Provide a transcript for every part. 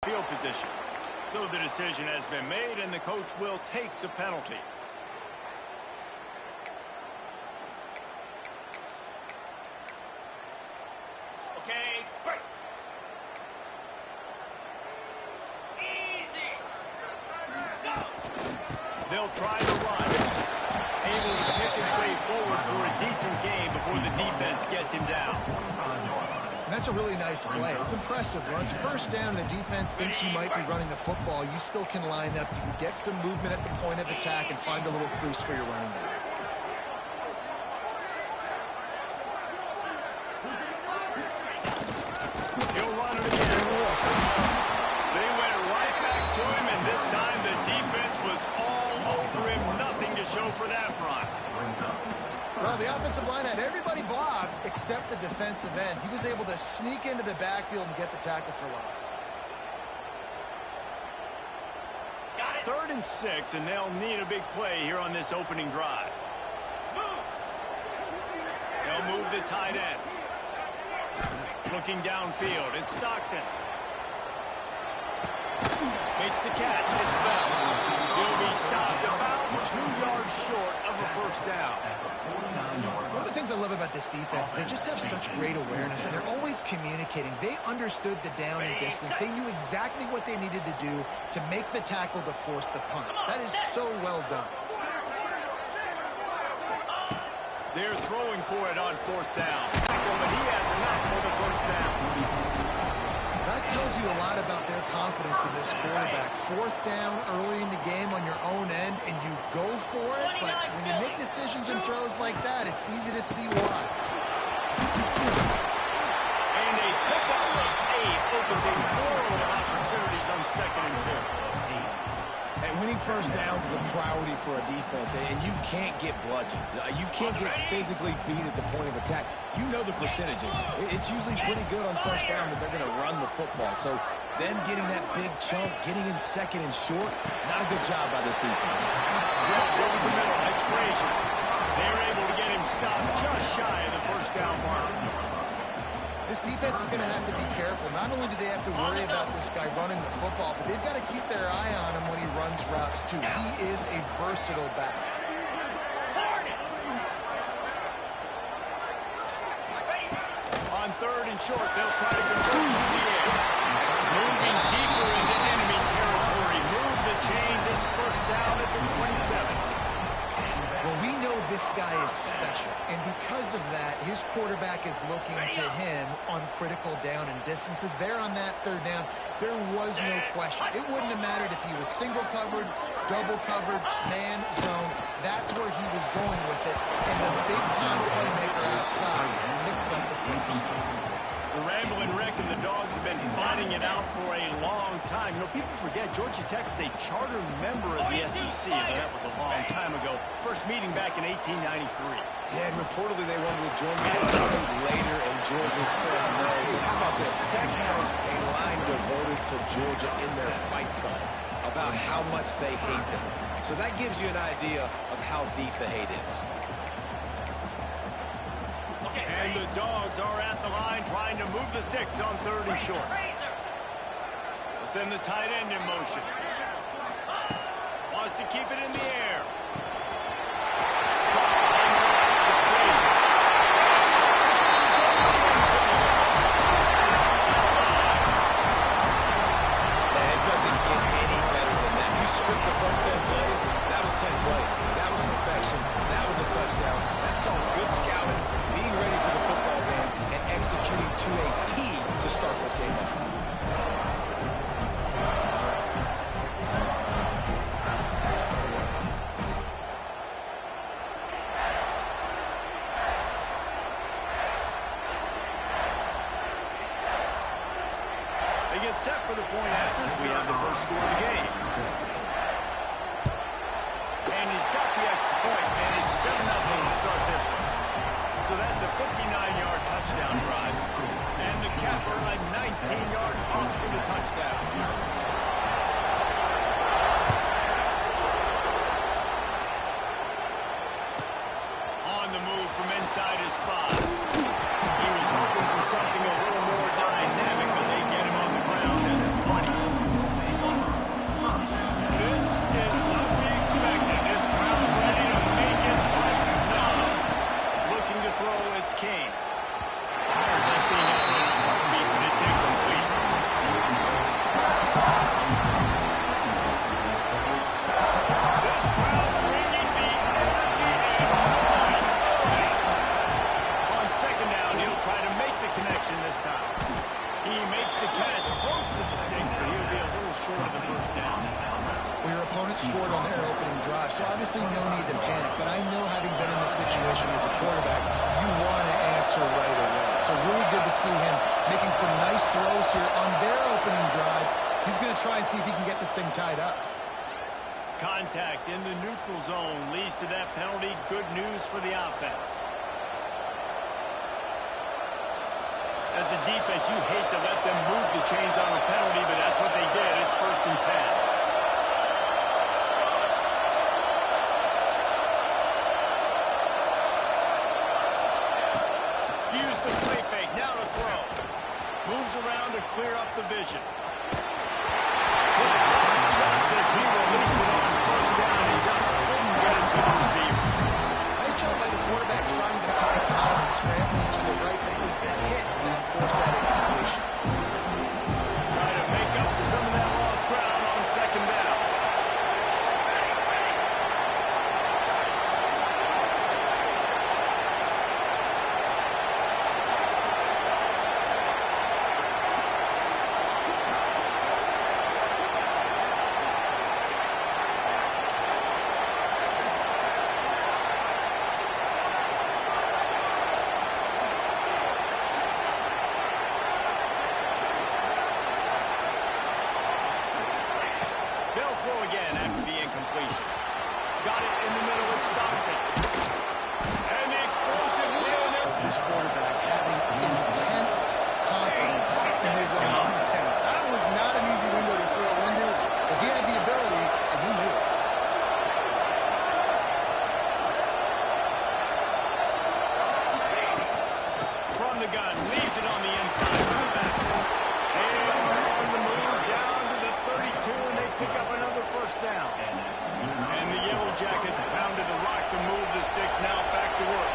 field position. So the decision has been made, and the coach will take the penalty. Okay, break. Easy. Go. They'll try to run. Able to pick his way forward for a decent gain before the defense gets him down. And that's a really nice play. It's impressive. When it's first down, the defense thinks you might be running the football. You still can line up. You can get some movement at the point of attack and find a little crease for your running back. He'll run it again. They went right back to him, and this time the defense was all over him. Nothing to show for that run. Well, the offensive line had everybody blocked except the defensive end. He was able to sneak into the backfield and get the tackle for loss. 3rd and 6, and they'll need a big play here on this opening drive. They'll move the tight end. Looking downfield, it's Stockton. Makes the catch, it's Bell. He'll be stopped about 2 yards short of a first down. One of the things I love about this defense is they just have such great awareness, and they're always communicating. They understood the down and distance. They knew exactly what they needed to do to make the tackle to force the punt. That is so well done. They're throwing for it on 4th down. But he has enough for the first down. That tells you a lot about their confidence in this quarterback. 4th down early in the game on your own end, and you go for it, but when you make decisions and throws like that, it's easy to see why. And a pickup of 8 opens a world of opportunities on 2nd and 2. And winning first downs is a priority for a defense, and you can't get bludgeoned. You can't get physically beat at the point of attack. You know the percentages. It's usually pretty good on first down that they're going to run the football. So them getting that big chunk, getting in 2nd and short, not a good job by this defense. Over the middle, it's Frazier. They're able to get him stopped just shy of the first down mark. This defense is going to have to be careful. Not only do they have to worry about this guy running the football, but they've got to keep their eye on him when he runs routes, too. He is a versatile back. On 3rd and short, they'll try to convert to the air. Moving deeper into enemy territory. Move the chains. It's first down at the 27. Well, we know this guy is special, and because of that, his quarterback is looking to him on critical down and distances. There on that 3rd down, there was no question. It wouldn't have mattered if he was single covered, double covered, man, zone. That's where he was going with it, and the big-time playmaker outside picks up the first. The Ramblin' Rick and the Dogs have been fighting it out for a long time. You know, people forget Georgia Tech is a charter member of the SEC, and that was a long time ago. First meeting back in 1893. Yeah, and reportedly they wanted to join the SEC later, and Georgia said no. But how about this? Tech has a line devoted to Georgia in their fight song about how much they hate them. So that gives you an idea of how deep the hate is. And the Dogs are at the line trying to move the sticks on 3rd and short. They'll send the tight end in motion. Wants to keep it in the air. It's Frazier. And it doesn't get any better than that. You script the first 10 plays, that was 10 plays. That was perfection. That was a touchdown. That's called good scouting, being ready for the football game, and executing to a T to start this game off. They get set for the point after as we have the first score of the game. And he's got the extra point, and it's 7-0 to start this one. So that's a 59-yard touchdown drive. And the capper, a 19-yard toss for the touchdown. On the move from inside his 5. He was hoping for something a little more dynamic, but they get him on the ground at the 20. for the first down. Well, your opponent scored on their opening drive, so obviously no need to panic. But I know, having been in this situation as a quarterback, you want to answer right away. So really good to see him making some nice throws here on their opening drive. He's going to try and see if he can get this thing tied up. Contact in the neutral zone leads to that penalty. Good news for the offense. As a defense, you hate to let them move the chains on a penalty, but that's what they did. It's 1st and 10. Use the play fake. Now to throw. Moves around to clear up the vision. Just as he released it on 1st down, he just couldn't get it to the receiver. Nice job by the quarterback trying to buy time and scrambling to the right, but it was the hit that forced that incompletion. Trying to make up for some of that lost ground on 2nd down. They'll throw again after the incompletion. Got it in the middle. It's Stockton. And the explosive wheel there. This quarterback having intense confidence in his own talent. That was not an easy window to throw into, but he had the ability, and he knew it. From the gun, leaves it on the inside. Right back. And on the move down to the 32, and they pick up another 1st down. And the Yellow Jackets pounded the rock to move the sticks. Now back to work.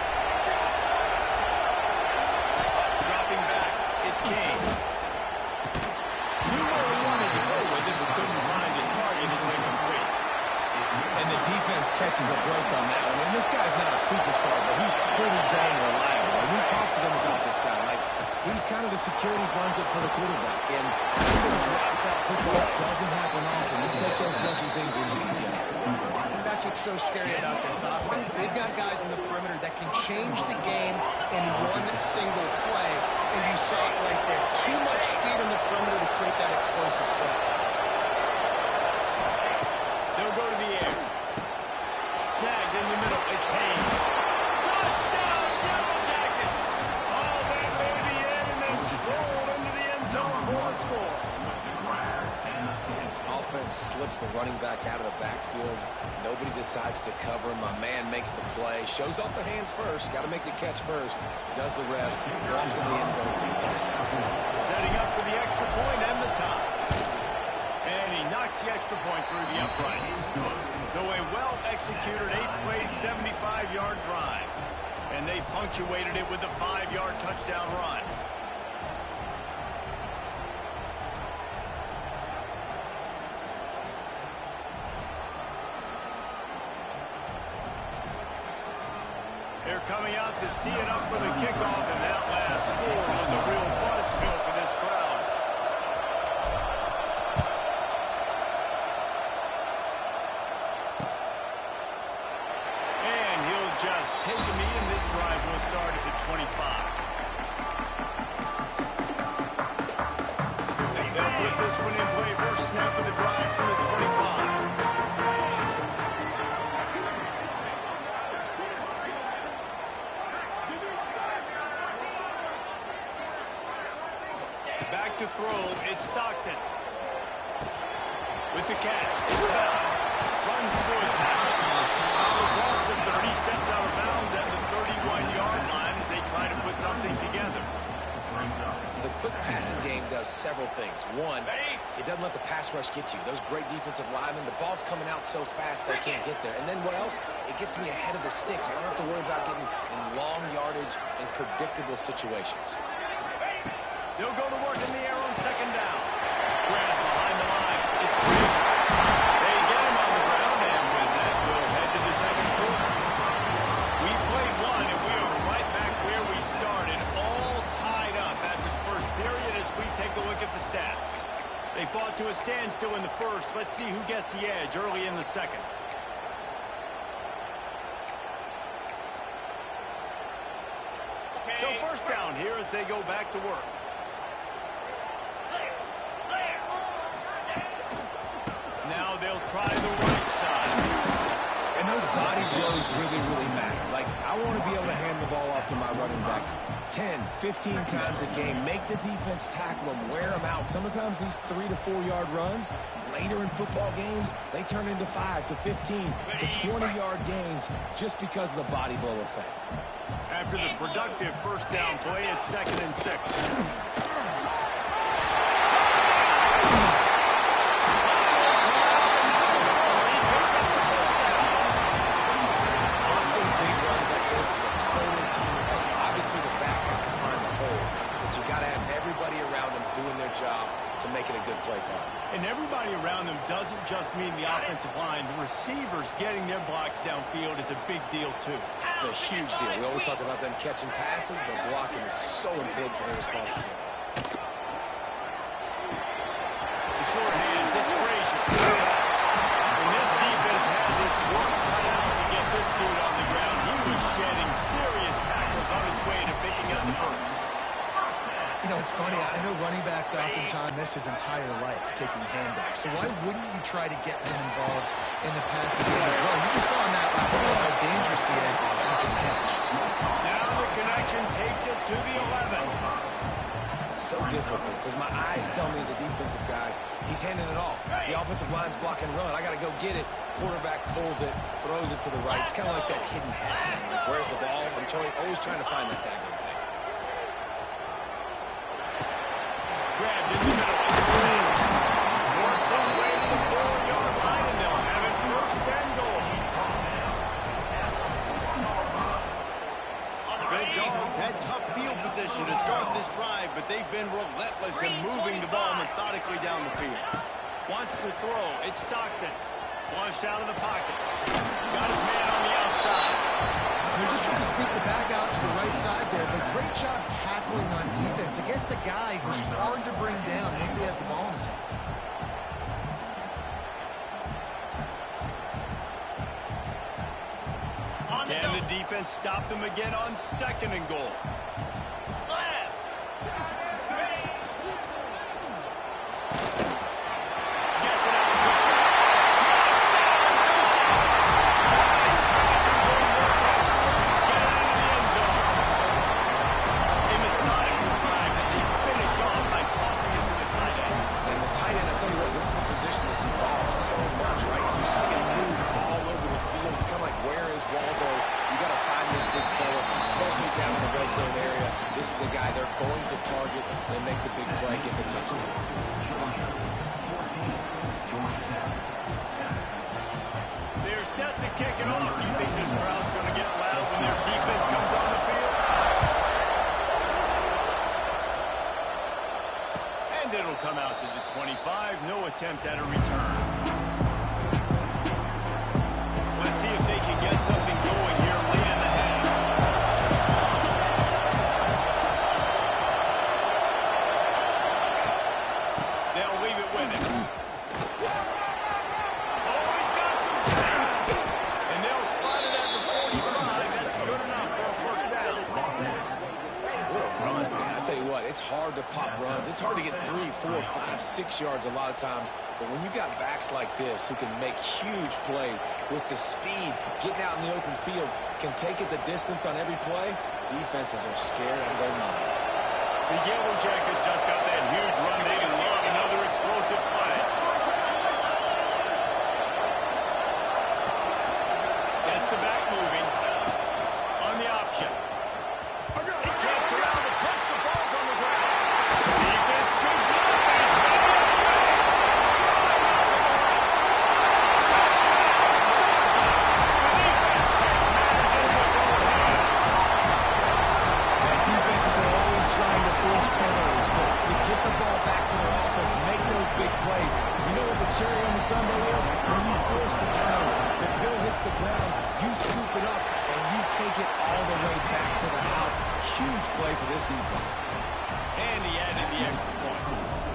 Dropping back, it's King. Knew where he wanted to go with it, but couldn't find his target. It's incomplete. And the defense catches a break on that one. And this guy's not a superstar, but he's pretty dang reliable. And we talked to them about this guy. Like, he's kind of the security blanket for the quarterback. And to drop that football doesn't happen often. You take those lucky things when you can get it. That's what's so scary about this offense. They've got guys in the perimeter that can change the game in one single play. And you saw it right there. Too much speed on the perimeter to create that explosive play. They'll go to the air. Snagged in the middle. It's Haynes. Touchdown, Yellow Jackets! Oh, that may be in, and then strolled into the end zone for the score. Offense slips the running back out of the backfield. Nobody decides to cover him. My man makes the play. Shows off the hands first. Got to make the catch first. Does the rest. Walks in the end zone for the touchdown. Setting up for the extra point and the tie. And he knocks the extra point through the uprights. So a well-executed 8-play, 75-yard drive. And they punctuated it with a 5-yard touchdown run. They're coming out to tee it up for the kickoff, and that last score was a real buzzkill for this crowd. And he'll just take a knee, and this drive will start at the 25. They'll put this one in play. First snap of the drive from the 25. Back to throw, it's Stockton. With the catch, it's Bell. Runs through a tackle. Out across the 30, steps out of bounds at the 31-yard line as they try to put something together. The quick passing game does several things. One, it doesn't let the pass rush get you. Those great defensive linemen, the ball's coming out so fast they can't get there. And then what else? It gets me ahead of the sticks. I don't have to worry about getting in long yardage and predictable situations. They'll go to work in the air on 2nd down. Grant behind the line. It's Frazier. They get him on the ground, and with that, we'll head to the 2nd quarter. We played one, and we are right back where we started, all tied up after the first period as we take a look at the stats. They fought to a standstill in the first. Let's see who gets the edge early in the second. So first down here as they go back to work. Now they'll try the right side. And those body blows really, really matter. Like, I want to be able to hand the ball off to my running back 10, 15 times a game. Make the defense tackle them, wear them out. Sometimes these 3 to 4 yard runs, later in football games, they turn into 5 to 15 to 20 yard gains just because of the body blow effect. After the productive first down play, it's 2nd and 6. Job to make it a good play call. And everybody around them doesn't just mean the offensive line. The receivers getting their blocks downfield is a big deal, too. It's a huge deal. We always talk about them catching passes, but blocking is so important for their responsibilities. The short hands, it's Frazier. And this defense has its work cut out to get this dude on the ground. He was shedding serious tackles on his way to picking up the first. You know, it's funny. I know running backs oftentimes miss his entire life taking handoffs. So why wouldn't you try to get him involved in the passing game as well? You just saw in that last play how dangerous he is after the catch. Now the connection takes it to the 11. So difficult because my eyes tell me as a defensive guy, he's handing it off. The offensive line's blocking run. I got to go get it. Quarterback pulls it, throws it to the right. It's kind of like that hidden hat thing. Like, where's the ball? I'm always trying to find that daggone thing. Grabbed in the middle. Works his way to the 4-yard line, and they'll have it first and goal. The Dogs had tough field position to start this drive, but they've been relentless in moving the ball methodically down the field. Wants to throw. It's Stockton. Flushed out of the pocket. Got his man on the outside. They're just trying to sneak the back out to the right side there, but great job tackling on defense against a guy who's hard to bring down once he has the ball in his hand. Can the defense stop them again on 2nd and goal? Set to kick it off. You think this crowd's going to get loud when their defense comes on the field? And it'll come out to the 25. No attempt at a return. Let's see if they can get something going here late in the half. They'll leave it with him. It's hard to pop runs. It's hard to get 3, 4, 5, 6 yards a lot of times. But when you got backs like this who can make huge plays with the speed, getting out in the open field, can take it the distance on every play, defenses are scared out of their mind. The Yellow Jackets just got that huge run. They love another explosive play. Gets the back moving. On the option. He can't corral the press. The ball's on the ground. Defense scoops it up. He's ready to go. The defense takes matters into its own hands. Yeah, defenses are always trying to force turnovers to get the ball back to their offense, make those big plays. You know what the cherry on the sundae is? When you force the turnover, the pill hits the ground, you scoop it up, and you take it all the way back to the house. Huge play for this defense. And he added the extra point.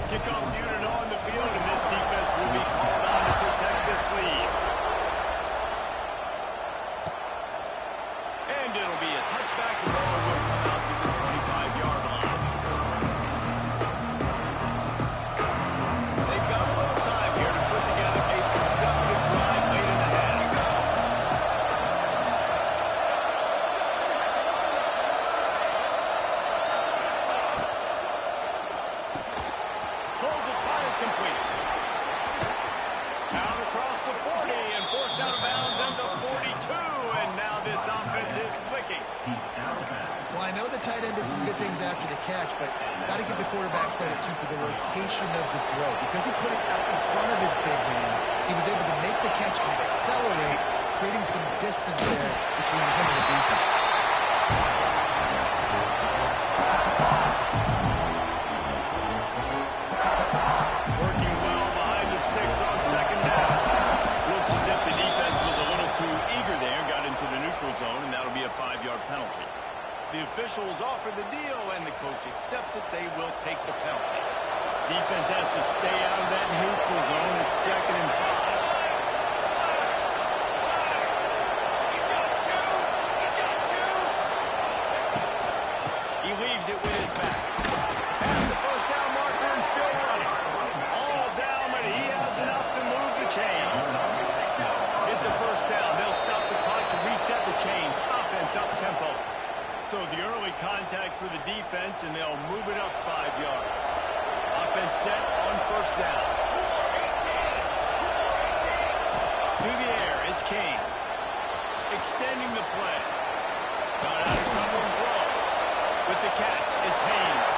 Kickoff unit on the field. field, and this defense will be called on to protect this lead. And it'll be a touchback. The ball will come out to the 25-yard line. They've got a little time here to put together a productive drive late in the half. Pulls it fired complete. Down across the 40 and forced out of bounds at the 42. And now this offense is clicking. Well, I know the tight end did some good things after the catch, but got to give the quarterback credit, too, for the location of the throw. Because he put it out in front of his big man, he was able to make the catch and accelerate, creating some distance there between him and the defense. Working well behind the sticks on second down. Looks as if the defense was a little too eager there, got into the neutral zone, and that'll be a 5-yard penalty. The officials offer the deal, and the coach accepts it. They will take the penalty. Defense has to stay out of that neutral zone. It's 2nd and 5. He's got two. He's got two. He leaves it with his back. Past the first down marker and still running. All down, but he has enough to move the chains. It's a first down. They'll stop the clock to reset the chains. Offense up tempo. So the early contact for the defense, and they'll move it up 5 yards. Offense set on first down. To the air, it's Kane. Extending the play. Got out of trouble and throws. With the catch, it's Haynes.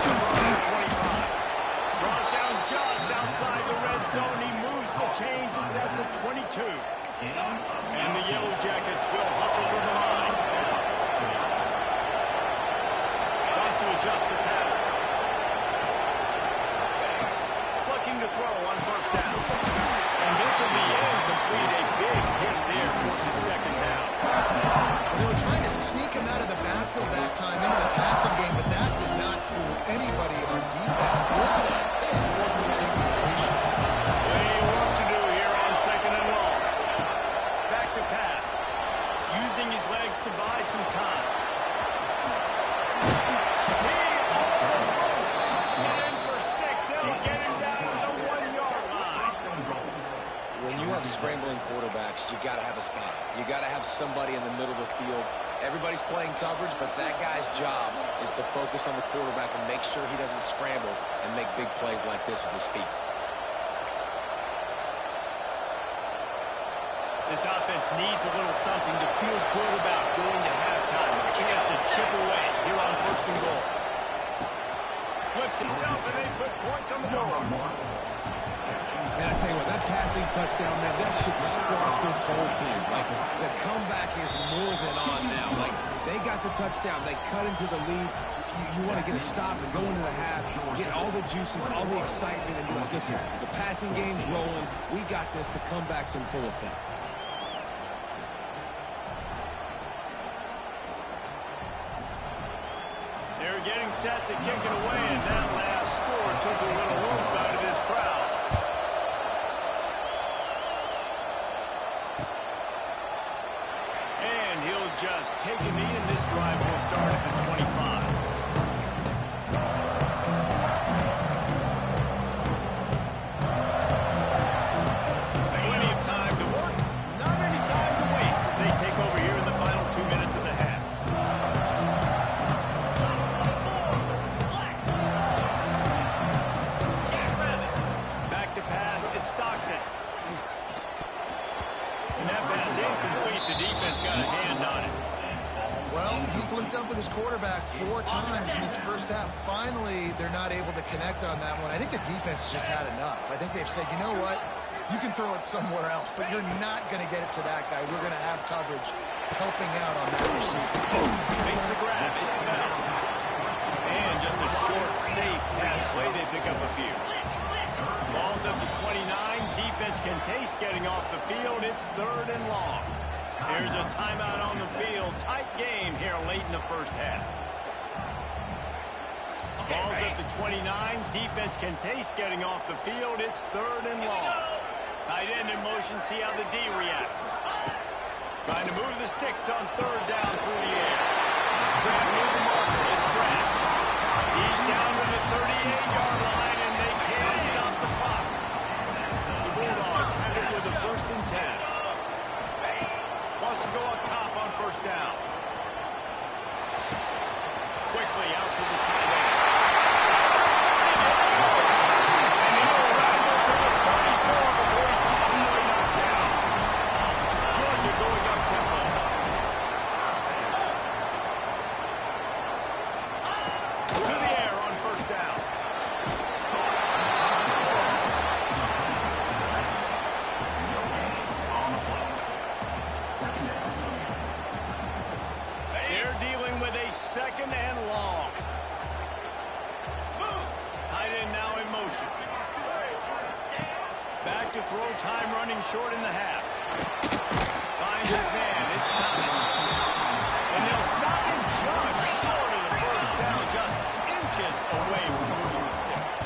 Across the 25. Brought down just outside the red zone. He moves the chains. It's at the 22. And the Yellow Jackets will hustle to the line. To adjust the pattern. Looking to throw on first down. And this will be incomplete. A big hit there forces second down. They were trying to sneak him out of the backfield that time into the passing game, but that did not fool anybody on defense. What a hit forcing that incompletion. Plenty of work to do here on 2nd and long. Back to pass. Using his legs to buy some time. When you have scrambling quarterbacks, you got to have a spot. You got to have somebody in the middle of the field. Everybody's playing coverage, but that guy's job is to focus on the quarterback and make sure he doesn't scramble and make big plays like this with his feet. This offense needs a little something to feel good about going to halftime. A chance to chip away here on 1st and goal. Flips himself, and they put points on the board. And I tell you what, that passing touchdown, man, that should spark this whole team. Like, the comeback is more than on now. Like, they got the touchdown. They cut into the lead. You want to get a stop and go into the half, get all the juices, all the excitement, and be like, listen, the passing game's rolling. We got this. The comeback's in full effect. They're getting set to kick it away, and that last score took a little oomph out of this crowd. And he'll just take a knee, and this drive will start at the 25. Plenty of time to work, not any time to waste as they take over here in the final 2 minutes of the half. Back to pass, it's Stockton. And that pass incomplete. The defense got a hand on it. Well, he's linked up with his quarterback 4 times in this first half. Finally, they're not able to connect on that one. I think the defense just had enough. I think they've said, you know what? You can throw it somewhere else, but you're not going to get it to that guy. We're going to have coverage helping out on that receiver. Boom. Makes the grab. It's Bell. And just a short, safe pass play. They pick up a few. Ball's at the 29. Defense can taste getting off the field. It's 3rd and long. Here's a timeout on the field. Tight game here late in the first half. Ball's at the 29. Defense can taste getting off the field. It's 3rd and long. Tight end in motion. See how the D reacts. Trying to move the sticks on 3rd down through the air. Grab near the marker. It's Branch. He's down to the 38-yard line, and they can't stop the clock. The Bulldogs have it with a 1st and 10. Wants to go up top on 1st down. Quickly out to the tight end. And he'll ramble to the 34 before he's finally knocked down. Georgia going up tempo. To the air on 1st down. They're dealing with a 2nd and long. Tight end now in motion. Back to throw, time running short in the half. Finds his man, it's Thomas. And they'll stop him just short of the 1st down, just inches away from moving the sticks.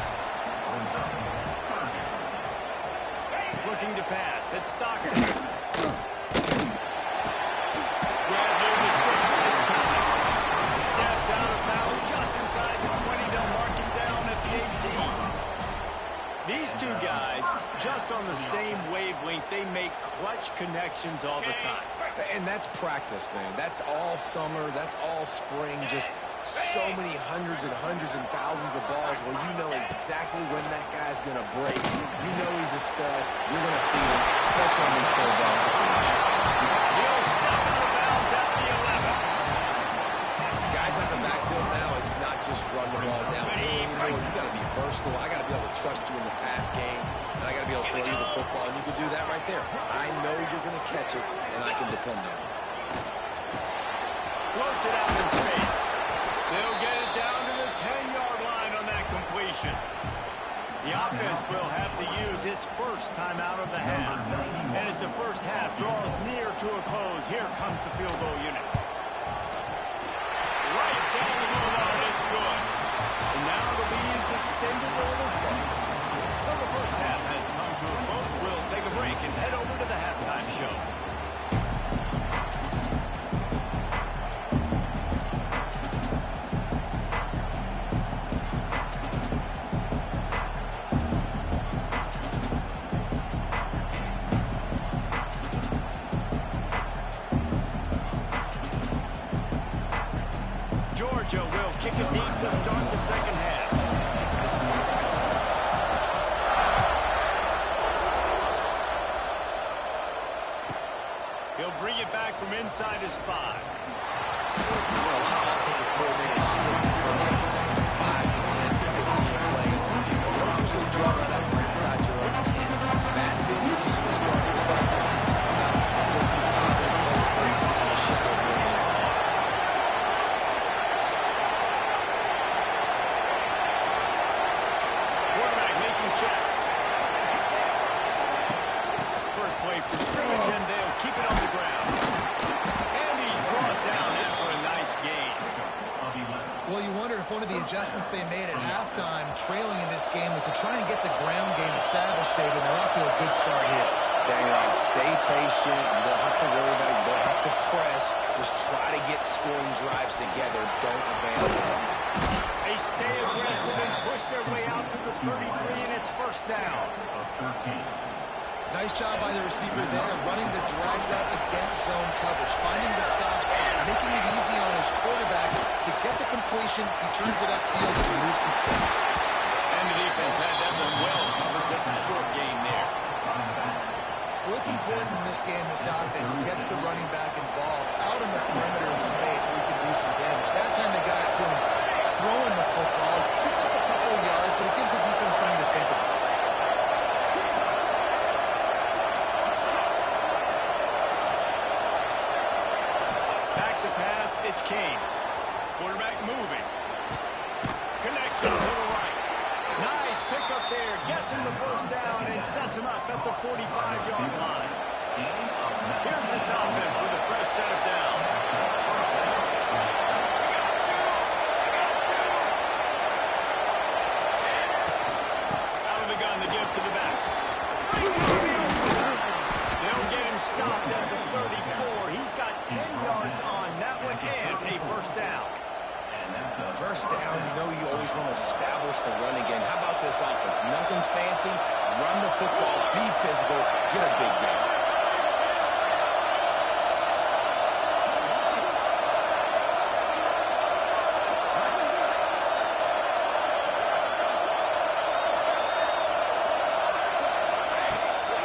Looking to pass, it's Stockton. Grab near the sticks, it's Thomas. Steps out of bounds just inside the 20. They'll mark him down at the 18. These two guys, just on the same wavelength, they make clutch connections all the time. And that's practice, man. That's all summer. That's all spring. Just so many hundreds and thousands of balls where you know exactly when that guy's going to break. You know he's a stud. You're going to feed him, especially on these 3rd down situations. He'll step out of bounds at the 11. Guys in the backfield now, it's not just run the ball down anymore. You got to be versatile. I got to be able to trust you in the pass game, and I got to be able to throw you the football, and you can do that right there. I know you're going to catch it, and I can depend on it. Floats it out in space. They'll get it down to the 10-yard line on that completion. The offense will have to use its first timeout of the half. And as the first half draws near to a close, here comes the field goal unit. Right down the middle line, it's good. And now the lead's extended a little further. So the first half has come to a close. We'll take a break and head over to the halftime show. Georgia will kick it deep to start the 2nd half. He'll bring it back from inside his 5. A lot of offensive coordinators score from 5 to 10 to 15 plays. You don't usually draw that up for inside your own 10. Bad position to start this offense needs to come out and get a few positive plays first to get a shadow of the inside. Quarterback making checks. First play from scrimmage, and they'll keep it on the ground. And he's brought down after a nice gain. Well, you wonder if one of the adjustments they made at halftime, trailing in this game, was to try and get the ground game established, David. They're off to a good start here. Dang right. Stay patient. You don't have to worry about it. You don't have to press. Just try to get scoring drives together. Don't abandon them. They stay aggressive and push their way out to the 33, and it's 1st down. Nice job by the receiver there, running the drag route against zone coverage, finding the soft spot, making it easy on his quarterback to get the completion. He turns it upfield and moves the sticks. And the defense had that one well covered, just a short gain there. Well, it's important in this game, this offense gets the running back involved out in the perimeter in space where he can do some damage. That time they got it to him throwing the football, picked up a couple of yards, but it gives the defense something to think about. It's Kane. Quarterback moving. Connection to the right. Nice pickup there. Gets him the 1st down and sets him up at the 45-yard line. Here's this offense with a fresh set of downs. He's going to be open. They'll get him stopped at the 34. He's got 10 yards on that one and a first down. First down, you know you always want to establish the running game. How about this offense? Nothing fancy. Run the football, be physical, get a big gain.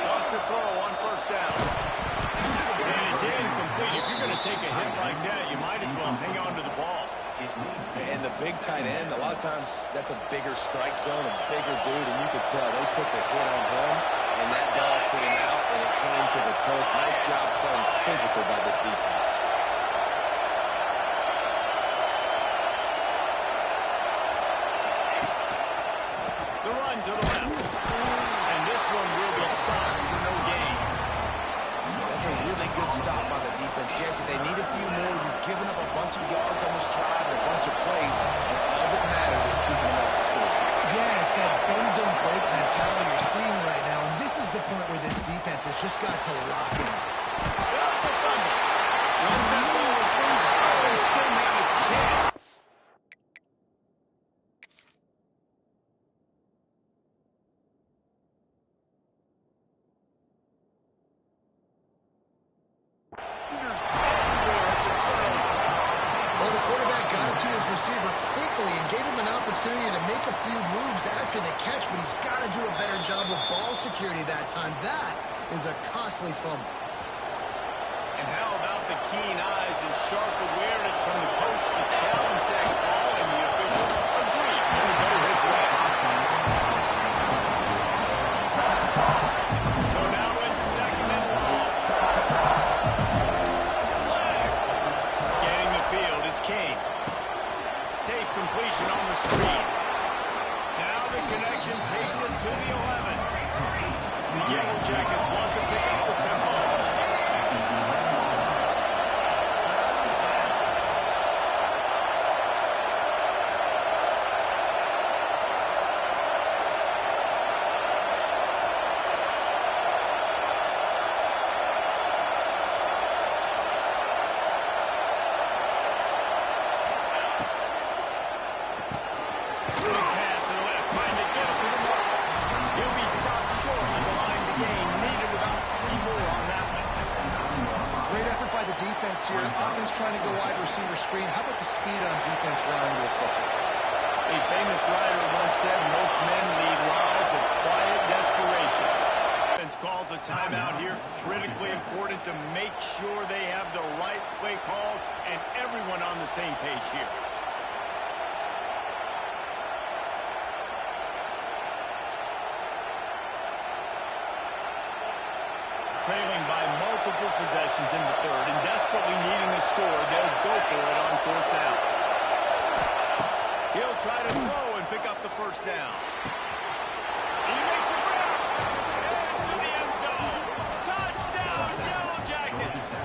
Lost to throw on first down. And it's incomplete. If you're going to take a hit like that, you might as well hang on to the ball. And the big tight end, a lot of times that's a bigger strike zone, a bigger dude, and you could tell they put the hit on him, and that ball came out, and it came to the turf. Nice job playing physical by this defense. The run to the left. And this one will be stopped for no gain. That's a really good stop by the defense, Jesse. They need a few more. You've given up a bunch of yards on this drive, a bunch of plays, and all that matters is keeping them off the score. Yeah, it's that bend don't break mentality you're seeing right now, and this is the point where this defense has just got to lock in. That's a fumble. Once that ball was loose, Owens didn't have a chance. Well, the quarterback got it to his receiver quickly and gave him an opportunity to make a few moves after the catch, but he's got to do a better job with ball security that time. That is a costly fumble. And how about the keen eyes and sharp awareness from the coach to challenge that call, and the officials agree. He'll go his way. So now it's second and long. Scanning the field, it's Kane. Safe completion on the screen. Now the connection takes it to the 11. The Yellow Jackets want to pick up the tempo. Defense here. Offense trying to go wide receiver screen. How about the speed on defense running to the football? A famous writer once said, most men lead lives of quiet desperation. Defense calls a timeout here. Critically important to make sure they have the right play called and everyone on the same page here. Trailing by multiple possessions in the third and desperately needing a score, they'll go for it on fourth down. He'll try to throw and pick up the first down. He makes a grab. Into the end zone. Touchdown, Yellow Jackets.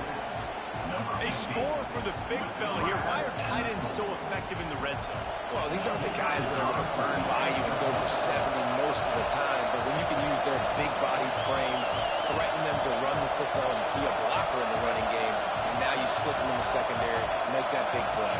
A score for the big fella here. Why are tight ends so effective in the red zone? Well, these aren't the guys that are going to burn by you and go for 70 most of the time, but when you can use their big-bodied frames, threaten them to run the football and be a blocker in the running game, and now you slip them in the secondary, make that big play.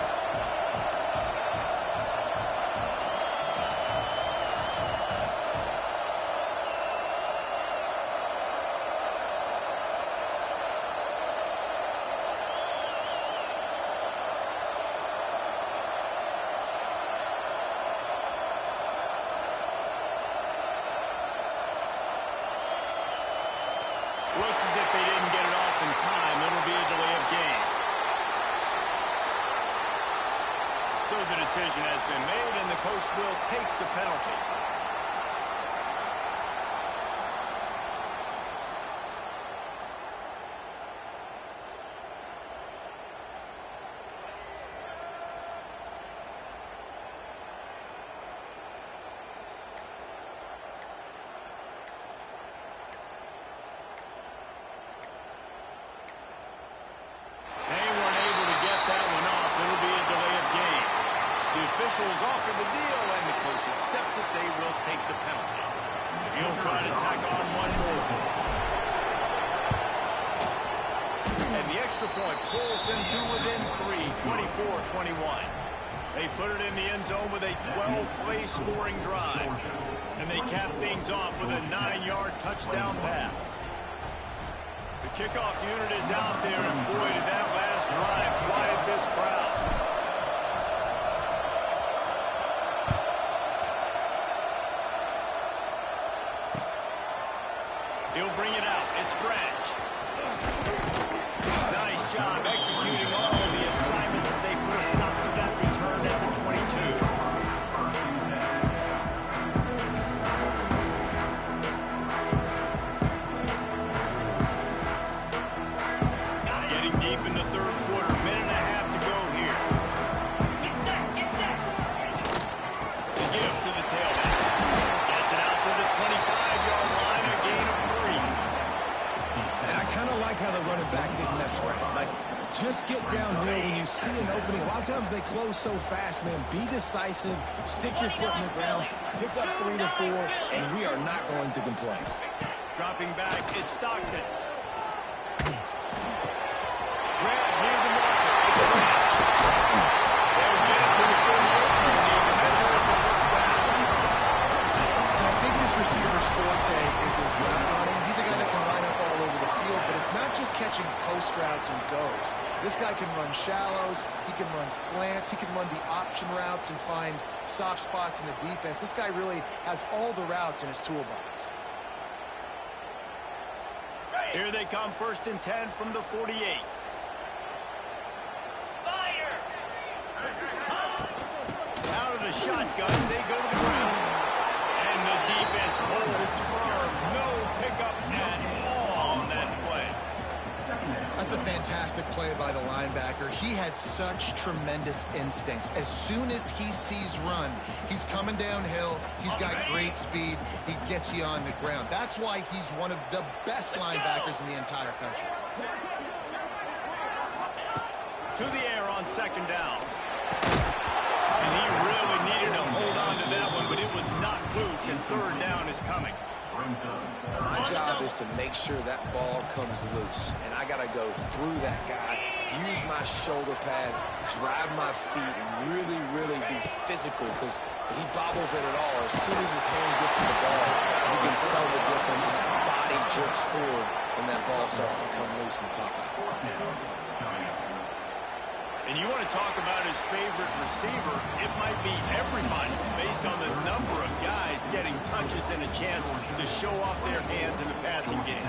Looks as if they didn't get it off in time. It'll be a delay of game. So the decision has been made, and the coach will take the penalty. Offered the deal, and the coach accepts it. They will He'll try to tack on one more. And the extra point pulls them to within 3, 24-21. They put it in the end zone with a 12-play scoring drive. And they cap things off with a 9-yard touchdown pass. The kickoff unit is out there, and boy, did that last drive quiet this crowd. He'll bring it out. It's Branch. Nice job executing all of the assignments as they put a stop to that return at the 22. Getting deep in the third quarter. Minute and a half to go here. Get set, get set. The give to the tailback. Gets it out to the 25-yard line. A gain of 3. And I kind of like how the running back didn't mess around. Like, just get downhill when you see an opening. A lot of times they close so fast, man. Be decisive. Stick your foot in the ground. Pick up 3 to 4, and we are not going to complain. Dropping back, it's Stockton. Grant near the marker. It's Branch. They'll get it to the 48. They need to measure it to first down. I think this receiver's forte is his route running. He's a guy that can line up all over the field, but it's not just catching post routes and goes. This guy can run shallows, he can run slants, he can run the option routes and find soft spots in the defense. This guy really has all the routes in his toolbox. Here they come, 1st and 10 from the 48. Spider. Out of the shotgun, they go to the ground. And the defense holds firm. No pickup at all on that play. That's a fantastic play by the linebacker. He has such tremendous instincts. As soon as he sees run, he's coming downhill. He's got great speed. He gets you on the ground. That's why he's one of the best linebackers in the entire country. To the air on 2nd down. And he really needed to hold on to that one, but it was not loose, and 3rd down is coming. My job is to make sure that ball comes loose, and I got to go through that guy, use my shoulder pad, drive my feet, and really, really be physical, because if he bobbles it at all, as soon as his hand gets to the ball, you can tell the difference when that body jerks forward when that ball starts to come loose and pop out. And you want to talk about his favorite receiver, it might be everybody based on the number of guys getting touches and a chance to show off their hands in the passing game.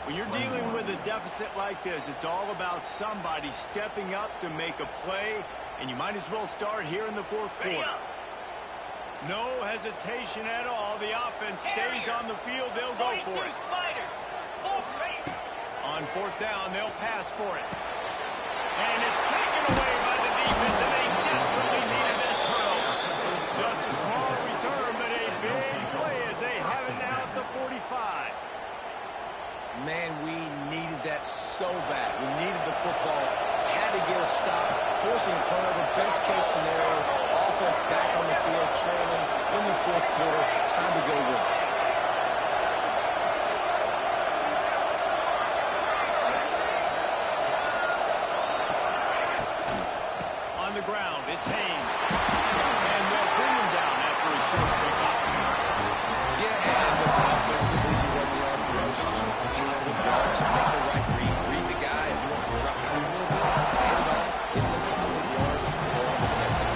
When you're dealing with a deficit like this, it's all about somebody stepping up to make a play, and you might as well start here in the 4th quarter. No hesitation at all. The offense stays on the field. They'll go for it. Spider. On 4th down, they'll pass for it. And it's taken away by the defense, and they desperately needed that turnover. Just a small return, but a big play as they have it now at the 45. Man, we needed that so bad. We needed the football. Had to get a stop, forcing a turnover. Best case scenario, offense back on the field, trailing in the 4th quarter. Time to go win it. On the ground, it's Haynes. And they'll bring him down after a short pickup. Yeah, and listen, offensively, you run the RPOs, just gains the yards, make the right read, read the guy, if he wants to drop down a little bit, hand it off, get some positive yards, and go on to the next one.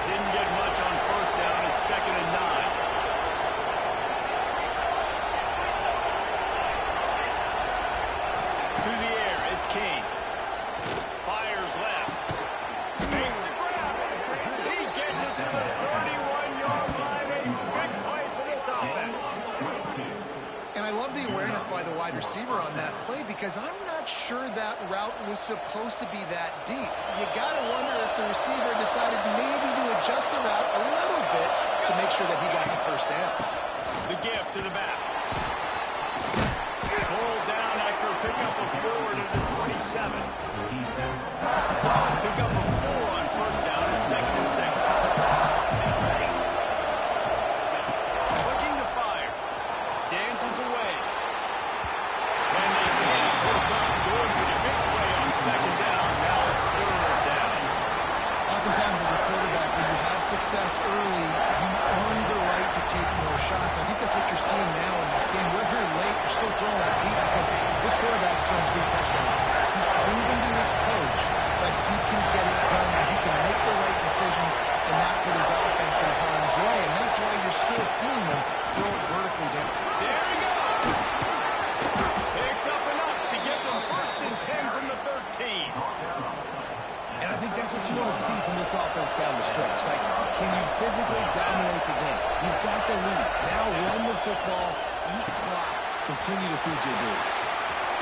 Didn't get much on 1st down. It's 2nd and 9. To the air, it's King. Fires left. Makes the grab. He gets it to the 31-yard line. A big play for this offense. And I love the awareness by the wide receiver on that play, because I'm not sure that route was supposed to be that deep. You got to wonder if the receiver decided maybe to adjust the route a little bit to make sure that he got the 1st down. The give to the back. Pulled down after a pickup of 4 to the 27. Solid pickup of 4 on 1st down and 2nd and 6. Looking to fire. throw it vertically down. There he goes. Picks up enough to get them 1st and 10 from the 13. And I think that's what you want to see from this offense down the stretch. Like, can you physically dominate the game? You've got the lead. Now run the football, eat clock, continue to feed your dude.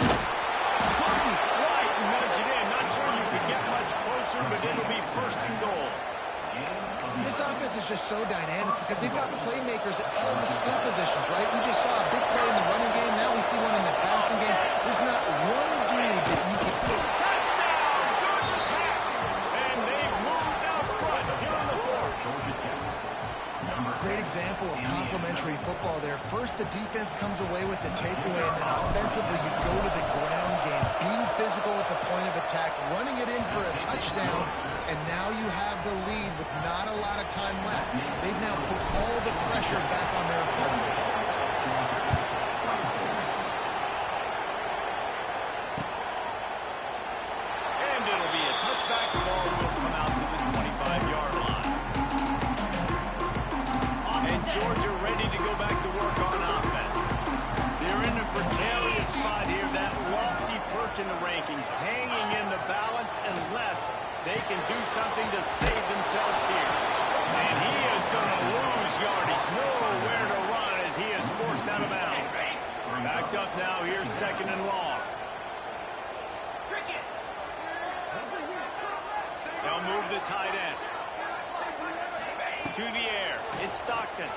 Couldn't quite nudge it in. Not sure you could get much closer, but it'll be 1st and goal. This offense is just so dynamic because they've got playmakers at all the skill positions, right? We just saw a big play in the running game. Now we see one in the passing game. There's not one dude that you can... Touchdown, Georgia Tech! And they've moved out front here in the 4th. Great example of complementary football there. First, the defense comes away with the takeaway, and then offensively, you go to the ground game, being physical at the point of attack, running it in for a touchdown, and now you have the lead with not a lot of time left. They've now put all the pressure back on their opponent. And it'll be a touchback. The ball will come out to the 25-yard line. And Georgia ready to go back to work on offense. They're in a precarious spot here. That lofty perch in the rankings, hanging in the balance unless they can do something to save themselves here. And he is going to lose yardage. Nowhere to run as he is forced out of bounds. Backed up now here, 2nd and long. They'll move the tight end. To the air. It's Stockton.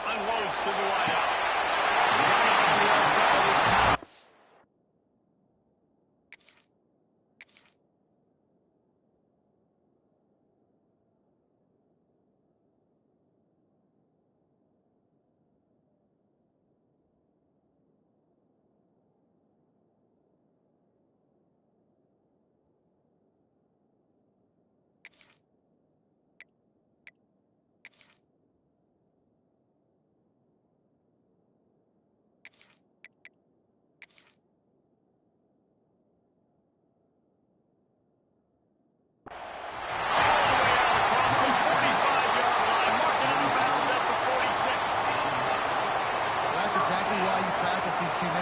Unloads to the wideout. Right on the outside. It's Thomas.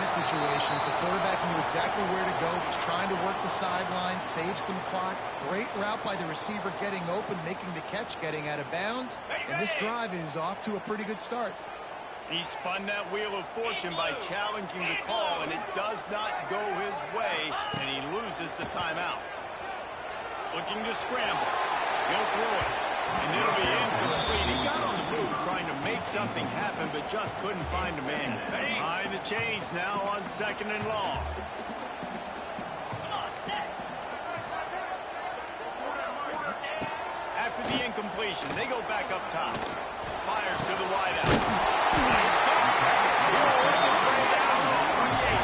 Situations. The quarterback knew exactly where to go. He's trying to work the sideline, save some clock. Great route by the receiver getting open, making the catch, getting out of bounds. And this drive is off to a pretty good start. He spun that wheel of fortune by challenging the call, and it does not go his way, and he loses the timeout. Looking to scramble. He'll throw it, and it'll be incomplete. He got on the move trying to make something happen, but just couldn't find a man. Behind the chains now on 2nd and long. After the incompletion, they go back up top. Fires to the wideout. He's gone. He'll work his way down to 28.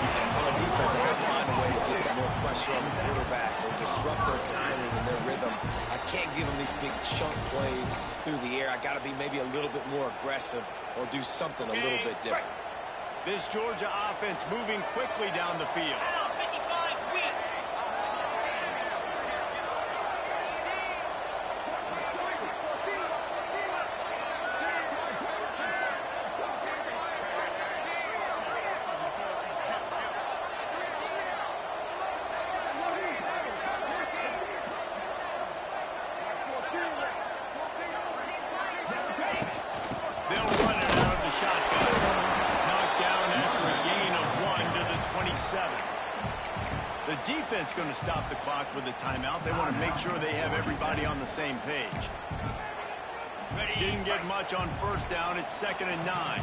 And on the defense, I got to find a way to get some more pressure on the quarterback or disrupt their timing and their rhythm. I can't give them these big chunk plays through the air. I got to be maybe a little bit more aggressive or do something a little bit different. This Georgia offense moving quickly down the field. The defense going to stop the clock with a timeout. They want to make sure they have everybody on the same page. Didn't get much on 1st down. It's 2nd and 9.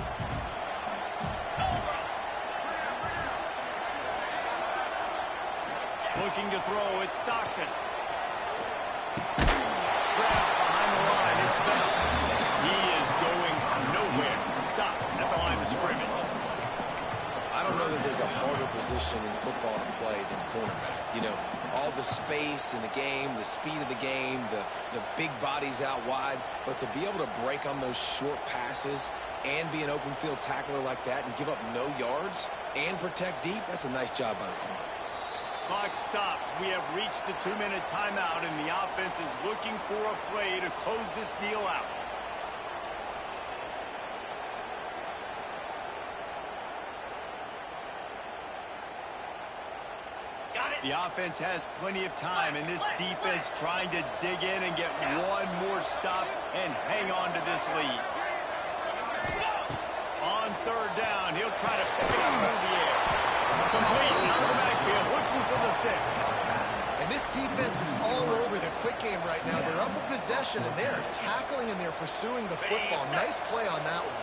Looking to throw. It's Stockton. Grabbed behind the line. It's Bell. He is going nowhere. Stop at the line of scrimmage. I don't know that there's a harder position in football to play than cornerback. You know, all the space in the game, the speed of the game, the big bodies out wide. But to be able to break on those short passes and be an open field tackler like that and give up no yards and protect deep, that's a nice job by the corner. clock stops. We have reached the 2-minute timeout, and the offense is looking for a play to close this deal out. The offense has plenty of time, and this defense trying to dig in and get one more stop and hang on to this lead. On third down, he'll try to pick it up through the air. Complete out of the backfield, looking for the sticks. And this defense is all over the quick game right now. They're up a possession, and they're tackling and they're pursuing the football. Nice play on that one.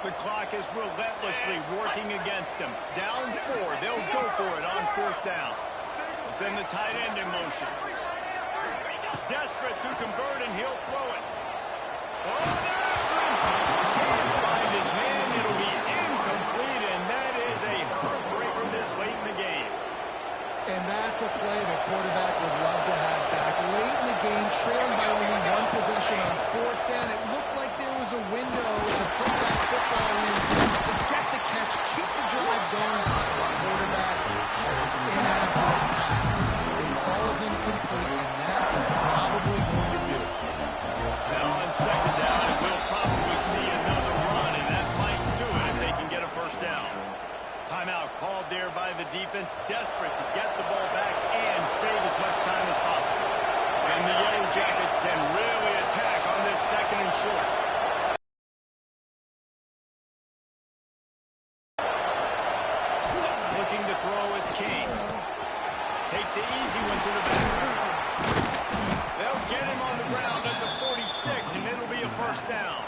The clock is relentlessly working against them. Down 4, they'll go for it on fourth down. Send the tight end in motion. Desperate to convert, and he'll throw it. Oh, they're after him. Can't find his man. It'll be incomplete, and that is a heartbreaker this late in the game. And that's a play the quarterback would love to have back. Late in the game, trailing by only one possession on fourth down. It looked like there was a window to put that football in, to get the catch, keep the drive going. The quarterback has an inaccurate pass. It falls incomplete, and that is probably going to do it. Now on second down, we'll probably see another run, and that might do it if they can get a first down. Timeout called there by the defense, desperate to get the ball back and save as much time as possible. And the Yellow Jackets can really attack on this second and short. Looking to throw, it's King. Takes the easy one to the back. They'll get him on the ground at the 46, and it'll be a first down.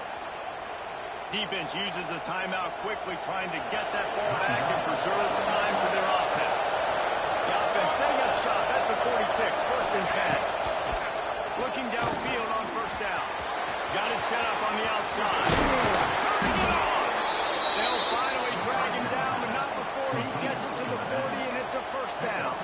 Defense uses a timeout quickly, trying to get that ball back and preserve time for their offense. The offense setting up shop at the 46, first and 10. Looking downfield on first down. Got it set up on the outside. Turning it on. They'll finally drag him down, but not before he gets it to the 40, and it's a first down.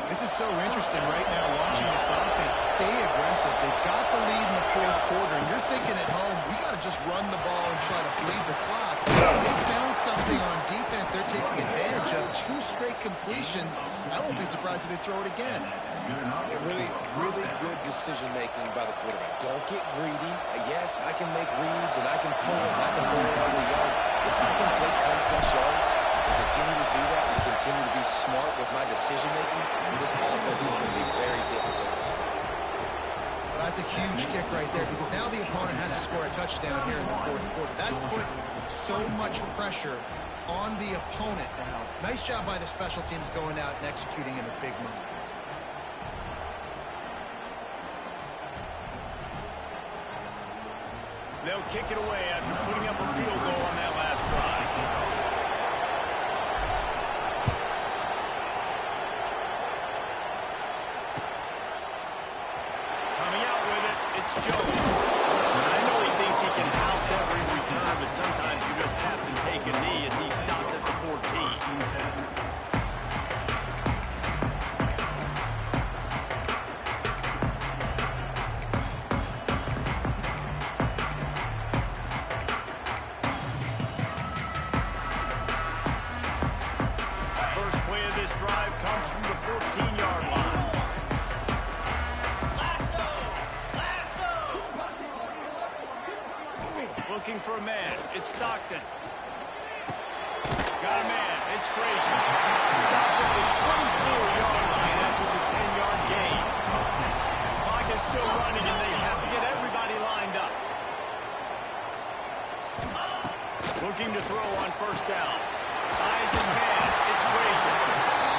This is so interesting right now, watching this offense stay aggressive. They've got the lead in the fourth quarter, and you're thinking at home, we got to just run the ball and try to bleed the clock. They found something on defense they're taking advantage of. 2 straight completions. I won't be surprised if they throw it again. Really, really good decision-making by the quarterback. Don't get greedy. Yes, I can make reads, and I can pull it, and I can throw it over the yard. If I can take 10-plus yards and continue to do that and continue to be smart with my decision-making, this offense is going to be very difficult to stop. Well, that's a huge kick right there, because now the opponent has to score a touchdown here in the fourth quarter. That put so much pressure on the opponent. Nice job by the special teams going out and executing in a big moment. They'll kick it away after putting up a field goal on that last drive. Coming out with it, it's Jones. I know he thinks he can house every return, but sometimes you just have to take a knee as he stopped at the 14. Looking for a man. It's Stockton. Got a man. It's Frazier. Stopped at the 24-yard line after the 10-yard gain. Clock is still running, and they have to get everybody lined up. Looking to throw on first down. Finds his man. It's Frazier.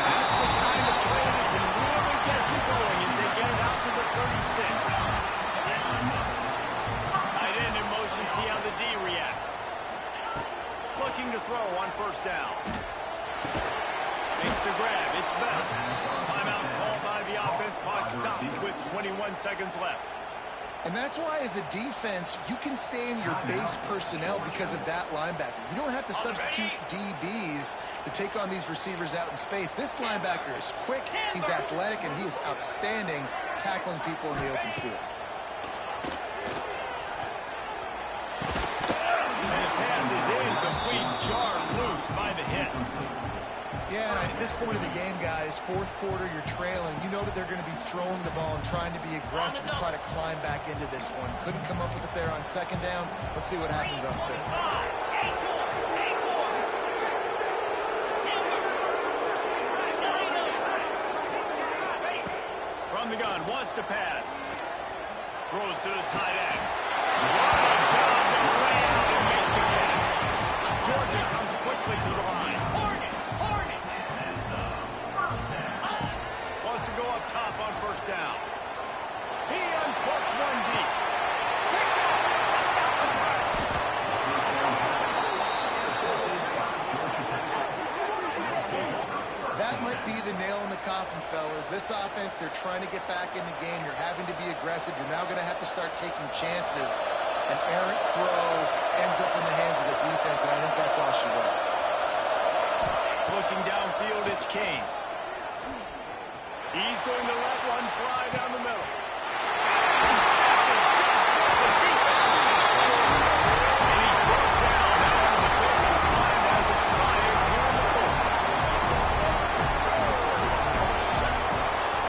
That's the kind of play that can really get you going as they get it out to the 36. See how the D reacts. Looking to throw on first down. Makes the grab. It's Bell. Timeout called by the offense. Clock stopped with 21 seconds left. And that's why, as a defense, you can stay in your base personnel because of that linebacker. You don't have to substitute DBs to take on these receivers out in space. This linebacker is quick, he's athletic, and he is outstanding tackling people in the open field. Jarred loose by the hit. Yeah, and at this point of the game, guys, fourth quarter, you're trailing. You know that they're going to be throwing the ball and trying to be aggressive and try to climb back into this one. Couldn't come up with it there on second down. Let's see what happens on third. From the gun, wants to pass. Throws to the tight end. What a job to lay out and make the catch. Georgia comes quickly to the line. Wants to go up top on first down. He uncorks one deep. Picked up to stop the run. That might be the nail in the coffin, fellas. This offense, they're trying to get back in the game. You're having to be aggressive. You're now going to have to start taking chances. An errant throw ends up in the hands of the defense, and I think that's all she wrote. Looking downfield, it's Kane. He's going to